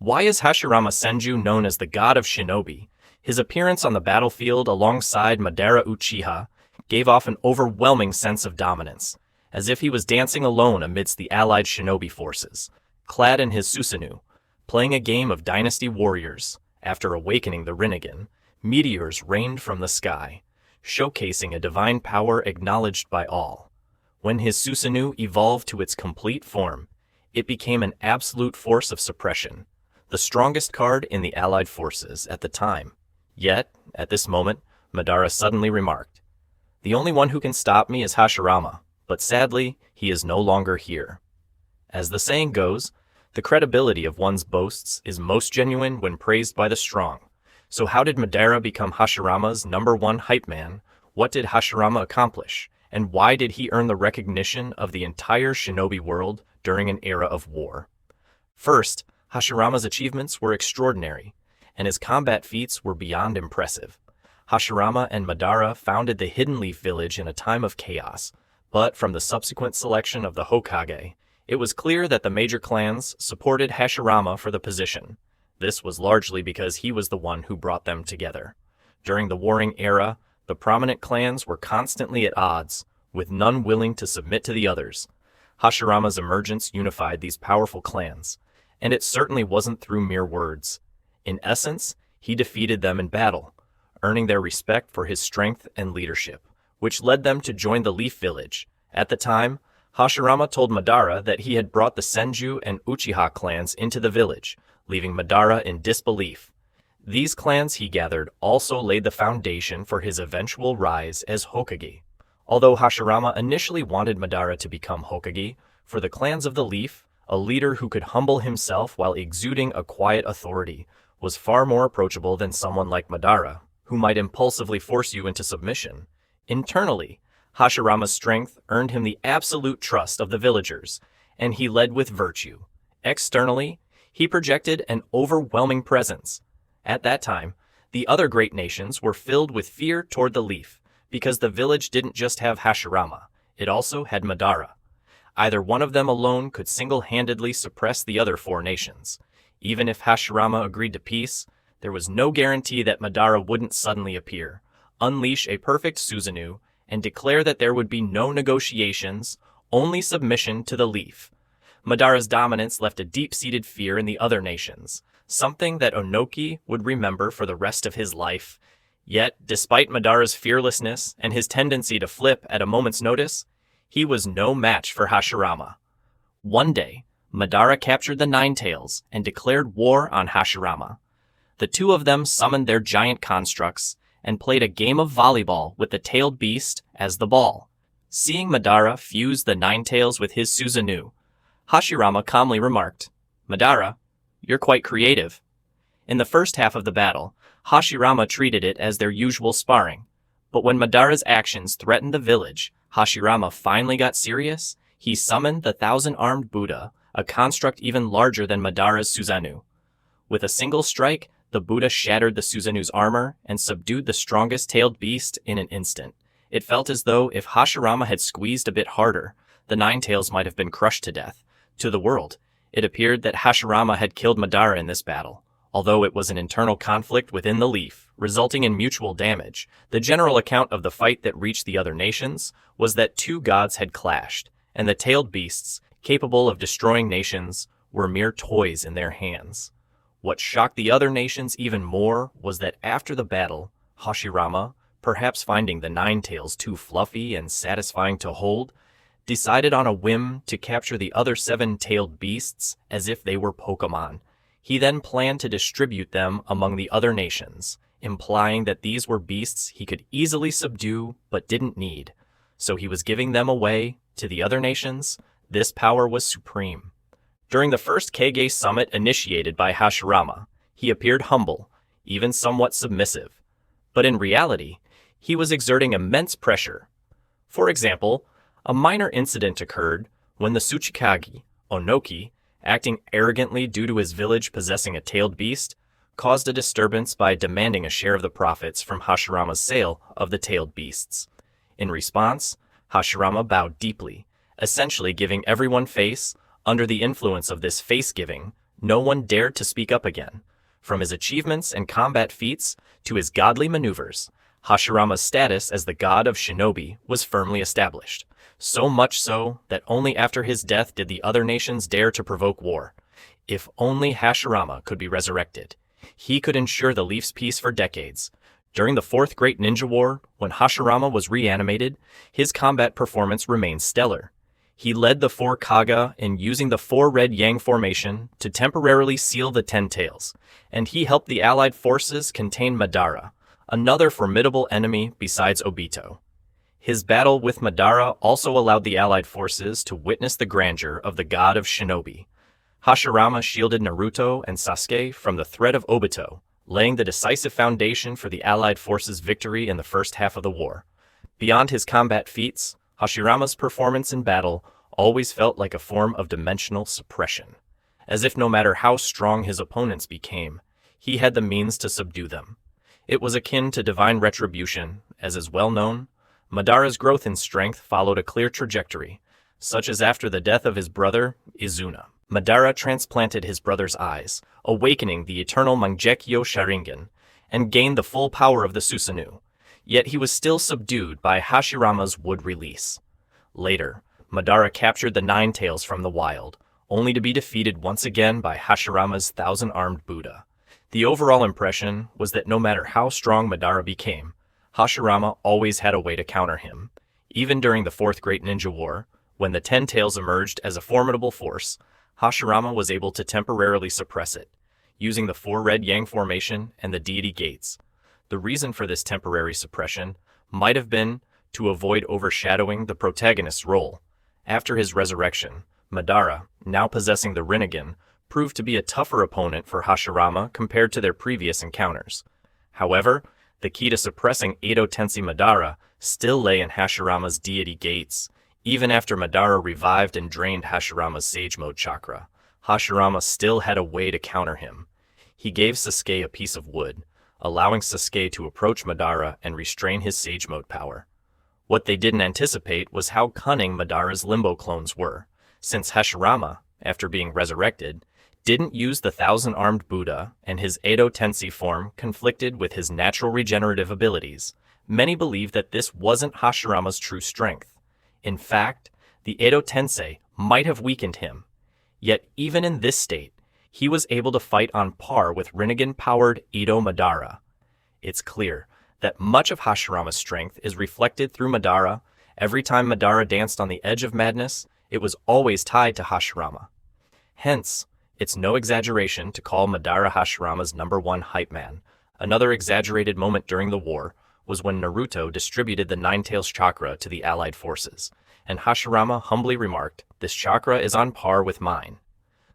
Why is Hashirama Senju known as the god of Shinobi? His appearance on the battlefield alongside Madara Uchiha gave off an overwhelming sense of dominance, as if he was dancing alone amidst the allied shinobi forces, clad in his Susanoo, playing a game of Dynasty Warriors. After awakening the Rinnegan, meteors rained from the sky, showcasing a divine power acknowledged by all. When his Susanoo evolved to its complete form, it became an absolute force of suppression, the strongest card in the allied forces at the time. Yet, at this moment, Madara suddenly remarked, "The only one who can stop me is Hashirama, but sadly, he is no longer here." As the saying goes, the credibility of one's boasts is most genuine when praised by the strong. So how did Madara become Hashirama's #1 hype man? What did Hashirama accomplish? And why did he earn the recognition of the entire shinobi world during an era of war? First, Hashirama's achievements were extraordinary, and his combat feats were beyond impressive. Hashirama and Madara founded the Hidden Leaf Village in a time of chaos, but from the subsequent selection of the Hokage, it was clear that the major clans supported Hashirama for the position. This was largely because he was the one who brought them together. During the warring era, the prominent clans were constantly at odds, with none willing to submit to the others. Hashirama's emergence unified these powerful clans, and it certainly wasn't through mere words. In essence, he defeated them in battle, earning their respect for his strength and leadership, which led them to join the Leaf Village. At the time, Hashirama told Madara that he had brought the Senju and Uchiha clans into the village, leaving Madara in disbelief. These clans, he gathered, also laid the foundation for his eventual rise as Hokage. Although Hashirama initially wanted Madara to become Hokage, for the clans of the Leaf, a leader who could humble himself while exuding a quiet authority was far more approachable than someone like Madara, who might impulsively force you into submission. Internally, Hashirama's strength earned him the absolute trust of the villagers, and he led with virtue. Externally, he projected an overwhelming presence. At that time, the other great nations were filled with fear toward the Leaf, because the village didn't just have Hashirama, it also had Madara. Either one of them alone could single-handedly suppress the other four nations. Even if Hashirama agreed to peace, there was no guarantee that Madara wouldn't suddenly appear, unleash a perfect Susanoo, and declare that there would be no negotiations, only submission to the Leaf. Madara's dominance left a deep-seated fear in the other nations, something that Onoki would remember for the rest of his life. Yet, despite Madara's fearlessness and his tendency to flip at a moment's notice, he was no match for Hashirama. One day, Madara captured the Ninetales and declared war on Hashirama. The two of them summoned their giant constructs and played a game of volleyball with the tailed beast as the ball. Seeing Madara fuse the Ninetales with his Susanoo, Hashirama calmly remarked, "Madara, you're quite creative." In the first half of the battle, Hashirama treated it as their usual sparring, but when Madara's actions threatened the village, Hashirama finally got serious. He summoned the 1,000-armed Buddha, a construct even larger than Madara's Susanoo. With a single strike, the Buddha shattered the Susanoo's armor and subdued the strongest tailed beast in an instant. It felt as though if Hashirama had squeezed a bit harder, the Ninetales might have been crushed to death. To the world, it appeared that Hashirama had killed Madara in this battle. Although it was an internal conflict within the Leaf, resulting in mutual damage, the general account of the fight that reached the other nations was that two gods had clashed, and the tailed beasts, capable of destroying nations, were mere toys in their hands. What shocked the other nations even more was that after the battle, Hashirama, perhaps finding the Ninetales too fluffy and satisfying to hold, decided on a whim to capture the other 7-tailed beasts as if they were Pokemon. He then planned to distribute them among the other nations, implying that these were beasts he could easily subdue but didn't need. So he was giving them away to the other nations. This power was supreme. During the first Kage summit initiated by Hashirama, he appeared humble, even somewhat submissive. But in reality, he was exerting immense pressure. For example, a minor incident occurred when the Tsuchikage, Onoki, acting arrogantly due to his village possessing a tailed beast, caused a disturbance by demanding a share of the profits from Hashirama's sale of the tailed beasts. In response, Hashirama bowed deeply, essentially giving everyone face. Under the influence of this face-giving, No one dared to speak up again. From his achievements and combat feats to his godly maneuvers, Hashirama's status as the god of Shinobi was firmly established. So much so that only after his death did the other nations dare to provoke war. If only Hashirama could be resurrected, he could ensure the Leaf's peace for decades. During the Fourth Great Ninja War, when Hashirama was reanimated, his combat performance remained stellar. He led the 4 Kaga in using the 4 Red Yang formation to temporarily seal the 10 Tails, and he helped the Allied forces contain Madara, another formidable enemy besides Obito. His battle with Madara also allowed the Allied forces to witness the grandeur of the god of Shinobi. Hashirama shielded Naruto and Sasuke from the threat of Obito, laying the decisive foundation for the Allied forces' victory in the first half of the war. Beyond his combat feats, Hashirama's performance in battle always felt like a form of dimensional suppression, as if no matter how strong his opponents became, he had the means to subdue them. It was akin to divine retribution, as is well known. Madara's growth in strength followed a clear trajectory, such as after the death of his brother, Izuna. Madara transplanted his brother's eyes, awakening the eternal Mangekyo Sharingan, and gained the full power of the Susanoo. Yet he was still subdued by Hashirama's wood release. Later, Madara captured the 9 Tails from the wild, only to be defeated once again by Hashirama's 1,000-armed Buddha. The overall impression was that no matter how strong Madara became, Hashirama always had a way to counter him. Even during the Fourth Great Ninja War, when the 10 Tails emerged as a formidable force, Hashirama was able to temporarily suppress it, using the 4 Red Yang formation and the deity gates. The reason for this temporary suppression might have been to avoid overshadowing the protagonist's role. After his resurrection, Madara, now possessing the Rinnegan, proved to be a tougher opponent for Hashirama compared to their previous encounters. However, the key to suppressing Edo Tensei Madara still lay in Hashirama's deity gates. Even after Madara revived and drained Hashirama's Sage Mode chakra, Hashirama still had a way to counter him. He gave Sasuke a piece of wood, allowing Sasuke to approach Madara and restrain his Sage Mode power. What they didn't anticipate was how cunning Madara's Limbo clones were, since Hashirama, after being resurrected, didn't use the 1,000-armed Buddha, and his Edo Tensei form conflicted with his natural regenerative abilities. Many believe that this wasn't Hashirama's true strength. In fact, the Edo Tensei might have weakened him. Yet even in this state, he was able to fight on par with Rinnegan-powered Edo Madara. It's clear that much of Hashirama's strength is reflected through Madara. Every time Madara danced on the edge of madness, it was always tied to Hashirama. Hence, it's no exaggeration to call Madara Hashirama's #1 hype man. Another exaggerated moment during the war was when Naruto distributed the 9 Tails chakra to the Allied forces, and Hashirama humbly remarked, "This chakra is on par with mine."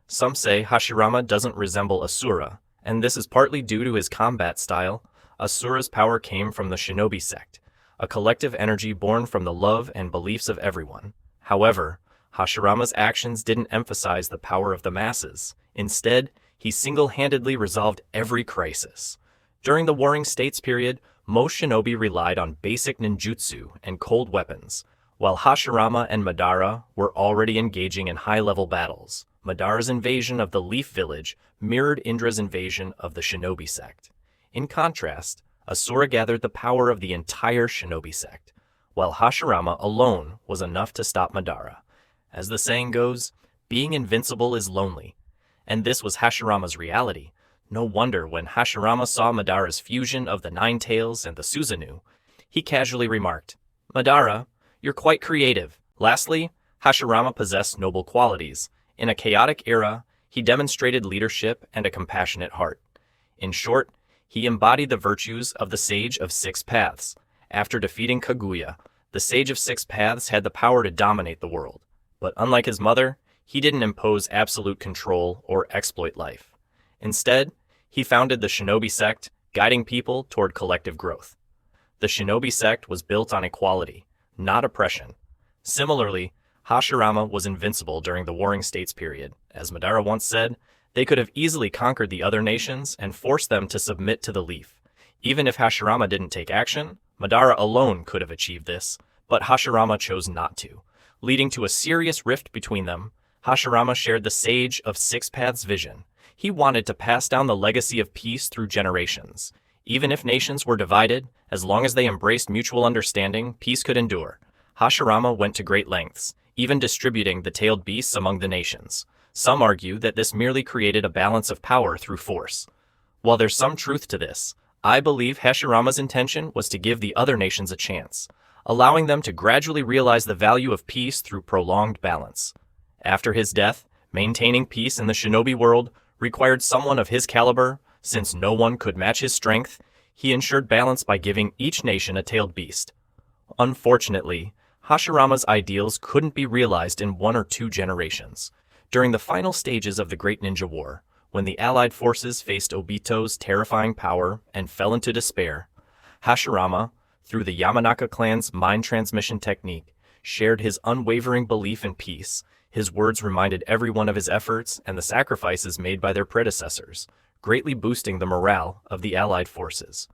Some say Hashirama doesn't resemble Asura, and this is partly due to his combat style. Asura's power came from the Shinobi sect, a collective energy born from the love and beliefs of everyone. However, Hashirama's actions didn't emphasize the power of the masses. Instead, he single-handedly resolved every crisis. During the Warring States period, most shinobi relied on basic ninjutsu and cold weapons, while Hashirama and Madara were already engaging in high-level battles. Madara's invasion of the Leaf Village mirrored Indra's invasion of the Shinobi sect. In contrast, Asura gathered the power of the entire Shinobi sect, while Hashirama alone was enough to stop Madara. As the saying goes, being invincible is lonely, and this was Hashirama's reality. No wonder when Hashirama saw Madara's fusion of the 9 Tails and the Susanoo, he casually remarked, "Madara, you're quite creative." Lastly, Hashirama possessed noble qualities. In a chaotic era, he demonstrated leadership and a compassionate heart. In short, he embodied the virtues of the Sage of Six Paths. After defeating Kaguya, the Sage of Six Paths had the power to dominate the world. But unlike his mother, he didn't impose absolute control or exploit life. Instead, he founded the Shinobi sect, guiding people toward collective growth. The Shinobi sect was built on equality, not oppression. Similarly, Hashirama was invincible during the Warring States period. As Madara once said, they could have easily conquered the other nations and forced them to submit to the Leaf. Even if Hashirama didn't take action, Madara alone could have achieved this, but Hashirama chose not to, leading to a serious rift between them. Hashirama shared the Sage of Six Paths vision, He wanted to pass down the legacy of peace through generations. Even if nations were divided, as long as they embraced mutual understanding, peace could endure. Hashirama went to great lengths, even distributing the tailed beasts among the nations. Some argue that this merely created a balance of power through force. While there's some truth to this, I believe Hashirama's intention was to give the other nations a chance, allowing them to gradually realize the value of peace through prolonged balance. After his death, maintaining peace in the shinobi world required someone of his caliber. Since no one could match his strength, he ensured balance by giving each nation a tailed beast. Unfortunately, Hashirama's ideals couldn't be realized in 1 or 2 generations. During the final stages of the Great Ninja War, when the Allied forces faced Obito's terrifying power and fell into despair, Hashirama, through the Yamanaka clan's mind transmission technique, shared his unwavering belief in peace. His words reminded everyone of his efforts and the sacrifices made by their predecessors, greatly boosting the morale of the Allied forces.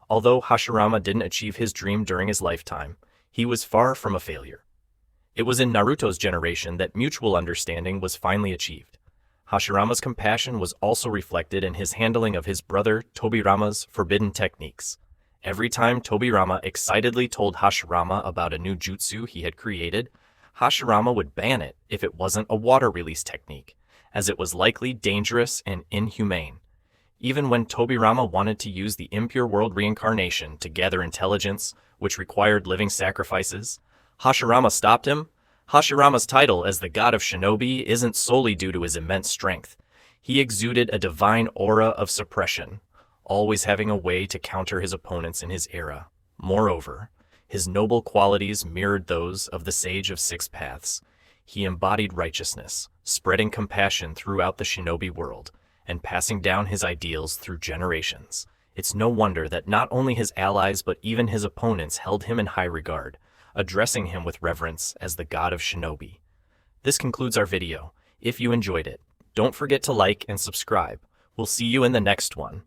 Although Hashirama didn't achieve his dream during his lifetime, he was far from a failure. It was in Naruto's generation that mutual understanding was finally achieved. Hashirama's compassion was also reflected in his handling of his brother Tobirama's forbidden techniques. Every time Tobirama excitedly told Hashirama about a new jutsu he had created, Hashirama would ban it if it wasn't a water release technique, as it was likely dangerous and inhumane. Even when Tobirama wanted to use the impure world reincarnation to gather intelligence, which required living sacrifices, Hashirama stopped him. Hashirama's title as the god of Shinobi isn't solely due to his immense strength. He exuded a divine aura of suppression, always having a way to counter his opponents in his era. Moreover, his noble qualities mirrored those of the Sage of Six Paths. He embodied righteousness, spreading compassion throughout the shinobi world, and passing down his ideals through generations. It's no wonder that not only his allies but even his opponents held him in high regard, addressing him with reverence as the god of shinobi. This concludes our video. If you enjoyed it, don't forget to like and subscribe. We'll see you in the next one.